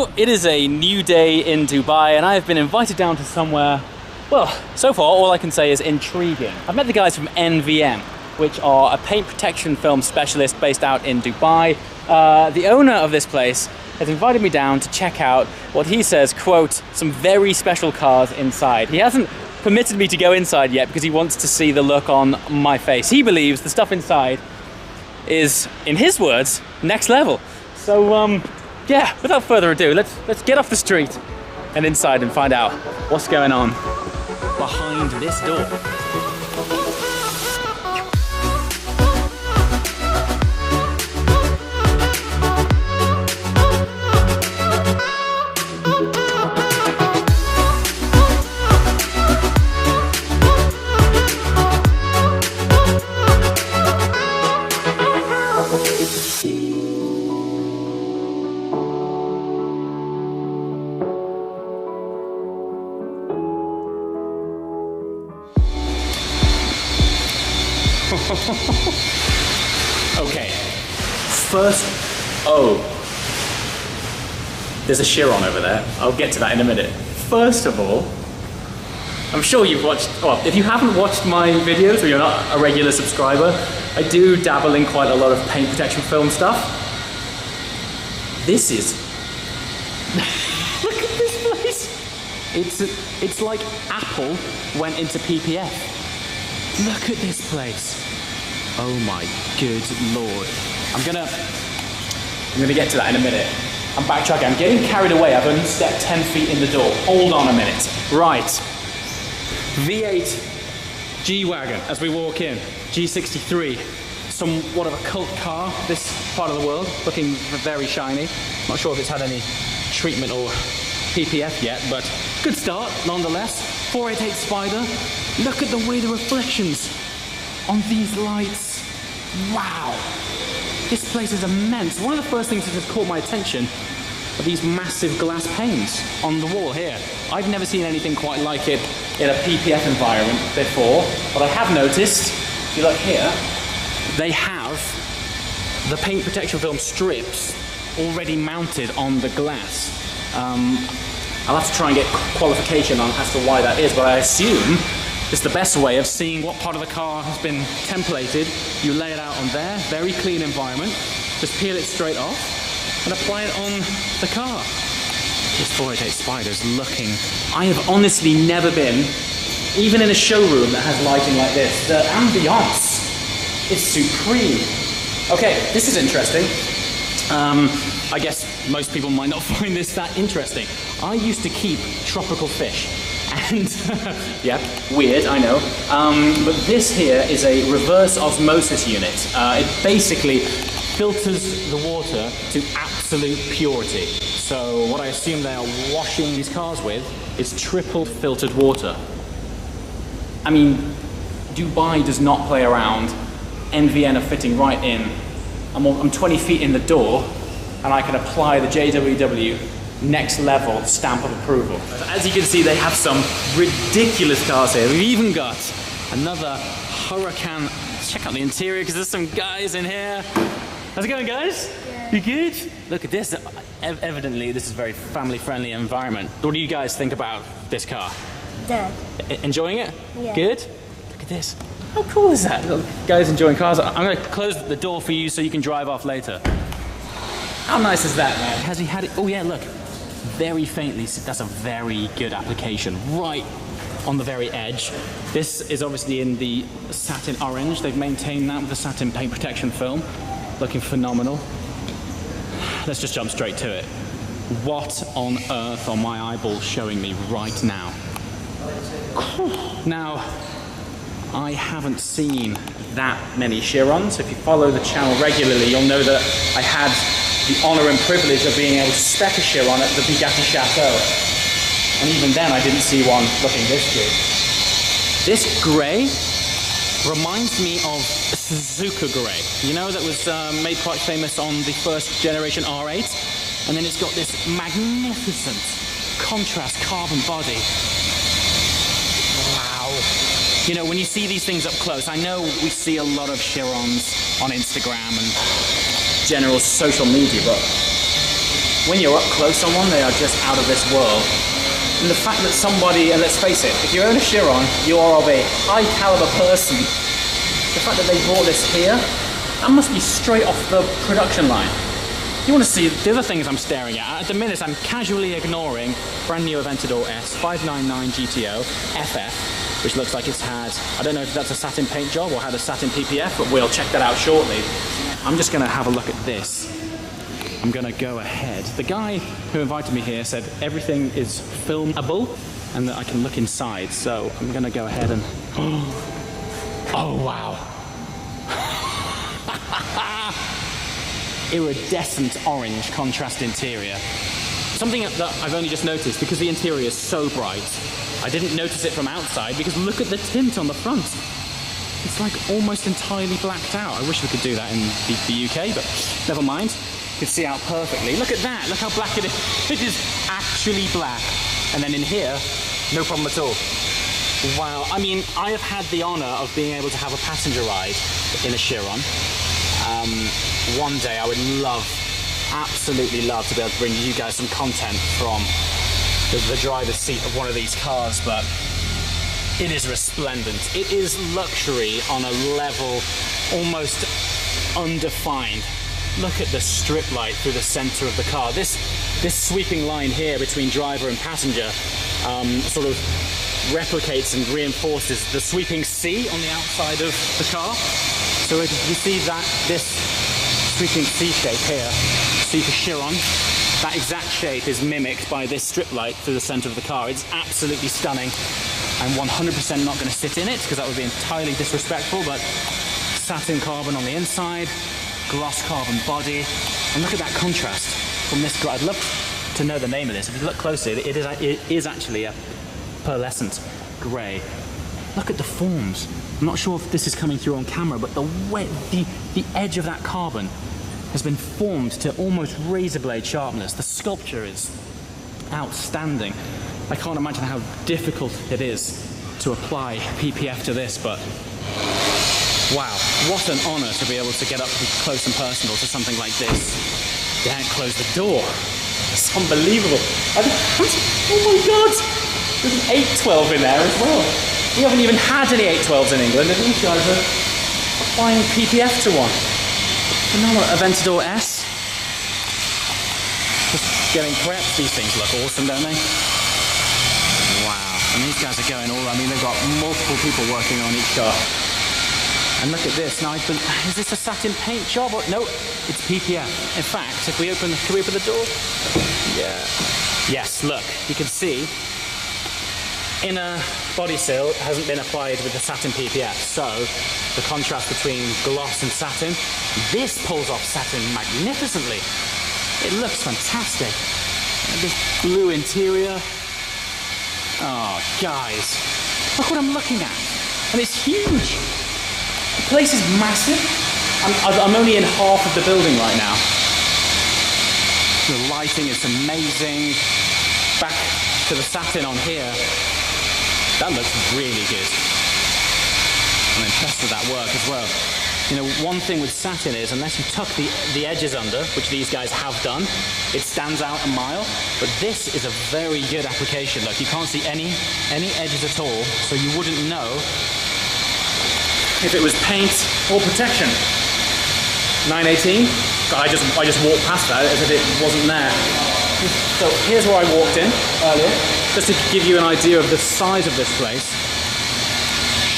So, it is a new day in Dubai and I have been invited down to somewhere, well, so far all I can say is intriguing. I've met the guys from NVM, which are a paint protection film specialist based out in Dubai. The owner of this place has invited me down to check out what he says, quote, some very special cars inside. He hasn't permitted me to go inside yet because he wants to see the look on my face. He believes the stuff inside is, in his words, next level. So, yeah, without further ado, let's get off the street and inside and find out what's going on behind this door. Okay, first, there's a Chiron over there. I'll get to that in a minute. First of all, I'm sure you've watched, well, if you haven't watched my videos or you're not a regular subscriber, I do dabble in quite a lot of paint protection film stuff. This is, look at this place. It's like Apple went into PPF. Look at this place. Oh my good lord. I'm gonna get to that in a minute. I'm backtracking. I'm getting carried away. I've only stepped 10 feet in the door. Hold on a minute. Right. V8 G-Wagon as we walk in. G63. Somewhat of a cult car, this part of the world. Looking very shiny. Not sure if it's had any treatment or PPF yet, but good start nonetheless. 488 Spider. Look at the way the reflections on these lights. Wow. This place is immense. One of the first things that has caught my attention are these massive glass panes on the wall here. I've never seen anything quite like it in a PPF environment before, but I have noticed, if you look here, they have the paint protection film strips already mounted on the glass. I'll have to try and get qualification on as to why that is, but I assume it's the best way of seeing what part of the car has been templated. You lay it out on there, very clean environment, just peel it straight off and apply it on the car. This 488 Spider's looking, I have honestly never been, even in a showroom that has lighting like this. The ambiance is supreme. Okay, this is interesting. I guess most people might not find this that interesting. I used to keep tropical fish, and yeah, weird, I know. But this here is a reverse osmosis unit. It basically filters the water to absolute purity. So what I assume they are washing these cars with is triple filtered water. I mean, Dubai does not play around. NVN are fitting right in. I'm 20 feet in the door, and I can apply the JWW next level stamp of approval. As you can see, they have some ridiculous cars here. We've even got another Huracan. Let's check out the interior because there's some guys in here. How's it going, guys? Yeah. You good? Look at this. Evidently, this is a very family-friendly environment. What do you guys think about this car? Good. Enjoying it? Yeah. Good? Look at this. How cool is that? Look, guys enjoying cars. I'm going to close the door for you so you can drive off later. How nice is that, man? Has he had it? Oh yeah, look. Very faintly, that's a very good application. Right on the very edge. This is obviously in the satin orange. They've maintained that with the satin paint protection film. Looking phenomenal. Let's just jump straight to it. What on earth are my eyeballs showing me right now? Now, I haven't seen that many Chirons. If you follow the channel regularly, you'll know that I had the honour and privilege of being able to spec a Chiron at the Bugatti Chateau. And even then I didn't see one looking this good. This grey reminds me of Suzuka grey. You know, that was made quite famous on the first generation R8. And then it's got this magnificent contrast carbon body. Wow. You know, when you see these things up close, I know we see a lot of Chirons on Instagram and general social media, but when you're up close on one, they are just out of this world. And the fact that somebody, and let's face it, if you own a Chiron, you are of a high caliber person. The fact that they brought this here, that must be straight off the production line. You want to see the other things I'm staring at. At the minute, I'm casually ignoring brand new Aventador S 599 GTO FF, which looks like it's had, I don't know if that's a satin paint job or had a satin PPF, but we'll check that out shortly. I'm just going to have a look at this. I'm going to go ahead. The guy who invited me here said everything is filmable and that I can look inside. So I'm going to go ahead and... Oh, wow. Iridescent orange contrast interior. Something that I've only just noticed because the interior is so bright. I didn't notice it from outside because look at the tint on the front. It's like almost entirely blacked out. I wish we could do that in the UK, but never mind. You can see out perfectly. Look at that, look how black it is. It is actually black. And then in here, no problem at all. Wow, I mean, I have had the honor of being able to have a passenger ride in a Chiron. One day I would love, absolutely love to be able to bring you guys some content from the driver's seat of one of these cars, but it is resplendent. It is luxury on a level almost undefined. Look at the strip light through the center of the car. This sweeping line here between driver and passenger sort of replicates and reinforces the sweeping C on the outside of the car. So you see that this sweeping C shape here, C for Chiron, that exact shape is mimicked by this strip light through the center of the car. It's absolutely stunning. I'm 100% not going to sit in it because that would be entirely disrespectful, but satin carbon on the inside, gloss carbon body, and look at that contrast from this. I'd love to know the name of this. If you look closely, it is actually a pearlescent grey. Look at the forms. I'm not sure if this is coming through on camera, but the edge of that carbon has been formed to almost razor blade sharpness. The sculpture is outstanding. I can't imagine how difficult it is to apply PPF to this, but wow, what an honor to be able to get up close and personal to something like this. Don't close the door. It's unbelievable. Oh my God, there's an 812 in there as well. We haven't even had any 812s in England, and these guys are applying PPF to one. Phenomenal. Aventador S. Just getting prepped. These things look awesome, don't they? Wow. And these guys are going all, I mean, they've got multiple people working on each car. And look at this. Now, is this a satin paint job? Or, no, it's PPF. In fact, if we open, can we open the door? Yeah. Yes, look, you can see inner body seal hasn't been applied with the satin PPF, so the contrast between gloss and satin, this pulls off satin magnificently. It looks fantastic. And this blue interior. Oh, guys, look what I'm looking at. And it's huge. The place is massive. I'm only in half of the building right now. The lighting is amazing. Back to the satin on here. That looks really good. I'm impressed with that work as well. You know, one thing with satin is, unless you tuck the edges under, which these guys have done, it stands out a mile. But this is a very good application. Look, you can't see any edges at all, so you wouldn't know if it was paint or protection. 918. I just walked past that as if it wasn't there. So here's where I walked in earlier, just to give you an idea of the size of this place.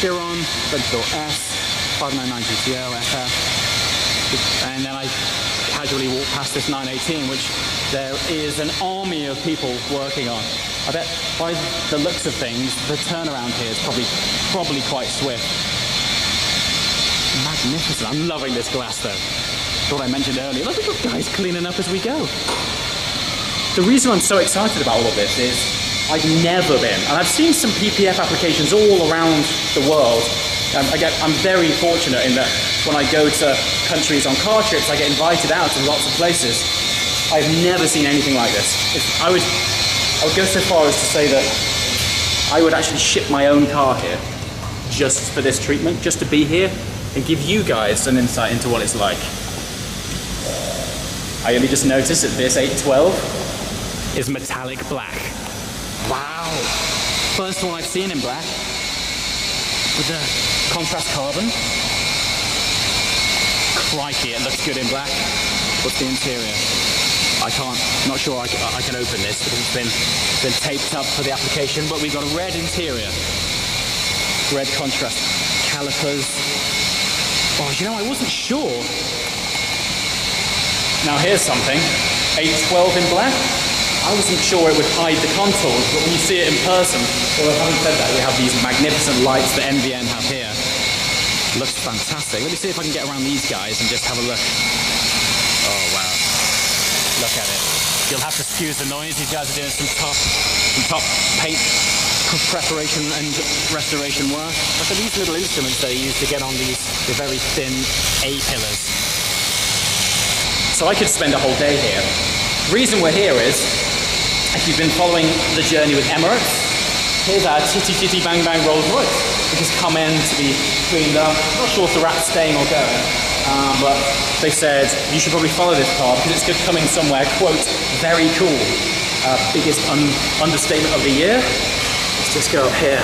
Chiron, Aventador S, 599 GTO, FF, and then I casually walked past this 918, which there is an army of people working on. I bet by the looks of things, the turnaround here is probably quite swift. Magnificent. I'm loving this glass though. What I mentioned earlier. Look at the guys cleaning up as we go. The reason I'm so excited about all of this is I've never been, and I've seen some PPF applications all around the world. I'm very fortunate in that when I go to countries on car trips, I get invited out to lots of places. I've never seen anything like this. I would go so far as to say that I would actually ship my own car here just for this treatment, just to be here and give you guys an insight into what it's like. I only just noticed that this 812 is metallic black. Wow. First one I've seen in black with the contrast carbon. Crikey, it looks good in black. What's the interior? Not sure I can open this because it's been taped up for the application, but we've got a red interior. Red contrast calipers. Oh, you know, I wasn't sure. Now here's something, 812 in black. I wasn't sure it would hide the contours, but when you see it in person, well, having said that, we have these magnificent lights that NVN have here. Looks fantastic. Let me see if I can get around these guys and just have a look. Oh, wow. Look at it. You'll have to excuse the noise. These guys are doing some top paint preparation and restoration work. Look at these little instruments they use to get on the very thin A-pillars. So I could spend a whole day here. The reason we're here is, if you've been following the journey with Emirates, here's our titty bang bang Rolls Royce, which has come in to be cleaned up. I'm not sure if the wrap's staying or going, but they said you should probably follow this car because it's good coming somewhere, quote, very cool. Biggest understatement of the year. Let's just go up here,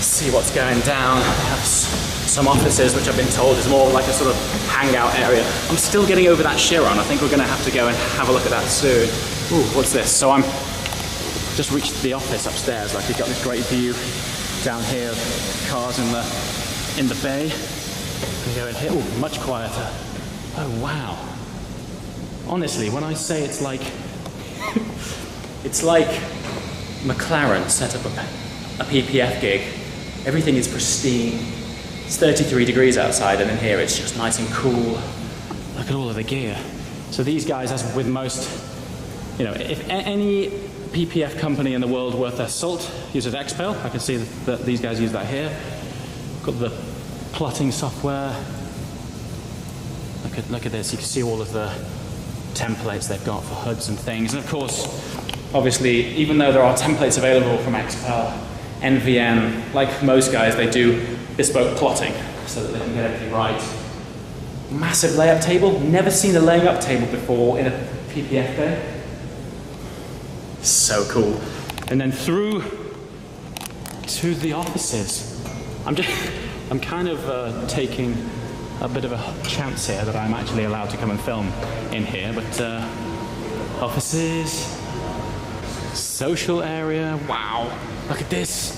see what's going down. They have some offices, which I've been told is more like a sort of hangout area. I'm still getting over that Chiron. I think we're going to have to go and have a look at that soon. Ooh, what's this? So I'm just reached the office upstairs. Like, we've got this great view down here of cars in the bay. We go in here. Ooh, much quieter. Oh wow. Honestly, when I say it's like it's like McLaren set up a PPF gig. Everything is pristine. It's 33 degrees outside, and in here it's just nice and cool. Look at all of the gear. So these guys, as with most, you know, if any PPF company in the world worth their salt uses XPEL, I can see that these guys use that here. Got the plotting software. Look at this. You can see all of the templates they've got for hoods and things. And of course, obviously, even though there are templates available from XPEL, NVN, like most guys, they do bespoke plotting so that they can get everything right. Massive layup table. Never seen a laying up table before in a PPF bay. So cool. And then through to the offices. I'm kind of taking a bit of a chance here that I'm actually allowed to come and film in here, but offices, social area, wow, look at this.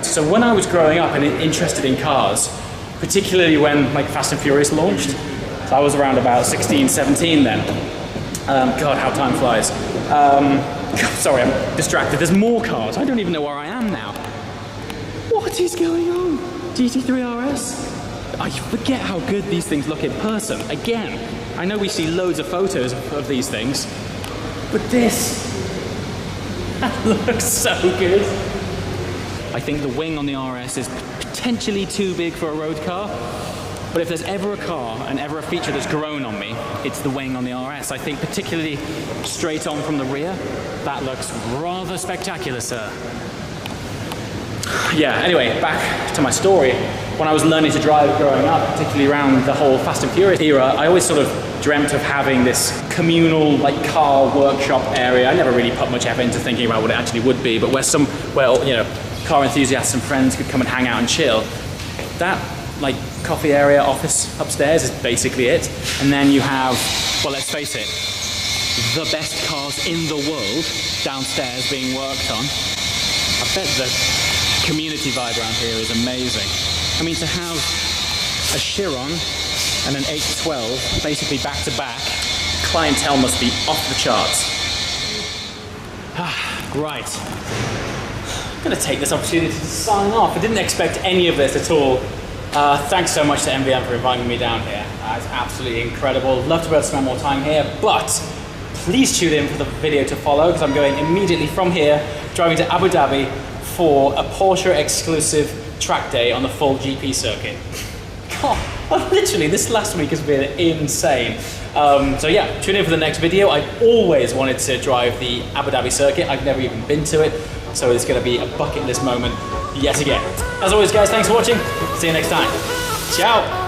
So when I was growing up and interested in cars, particularly when like Fast and Furious launched, so I was around about 16, 17 then. God, how time flies. Sorry, I'm distracted. There's more cars. I don't even know where I am now. What is going on? GT3 RS? I forget how good these things look in person. Again, I know we see loads of photos of these things, but this looks so good. I think the wing on the RS is potentially too big for a road car, but if there's ever a car and ever a feature that's grown on me, it's the wing on the RS. I think particularly straight on from the rear, that looks rather spectacular, sir. Yeah, anyway, back to my story. When I was learning to drive growing up, particularly around the whole Fast and Furious era, I always sort of dreamt of having this communal, like, car workshop area. I never really put much effort into thinking about what it actually would be, but where you know, car enthusiasts and friends could come and hang out and chill. That, like, coffee area, office upstairs is basically it. And then you have, well, let's face it, the best cars in the world downstairs being worked on. I bet the community vibe around here is amazing. I mean, to have a Chiron and an 812 basically back to back, clientele must be off the charts. Right. I'm going to take this opportunity to sign off. I didn't expect any of this at all. Thanks so much to NVN for inviting me down here. It's absolutely incredible. Love to be able to spend more time here, but please tune in for the video to follow because I'm going immediately from here, driving to Abu Dhabi for a Porsche exclusive track day on the full GP circuit. God, literally, this last week has been insane. So yeah, tune in for the next video. I've always wanted to drive the Abu Dhabi circuit. I've never even been to it, so it's going to be a bucket list moment yet again. As always, guys, thanks for watching. See you next time. Ciao.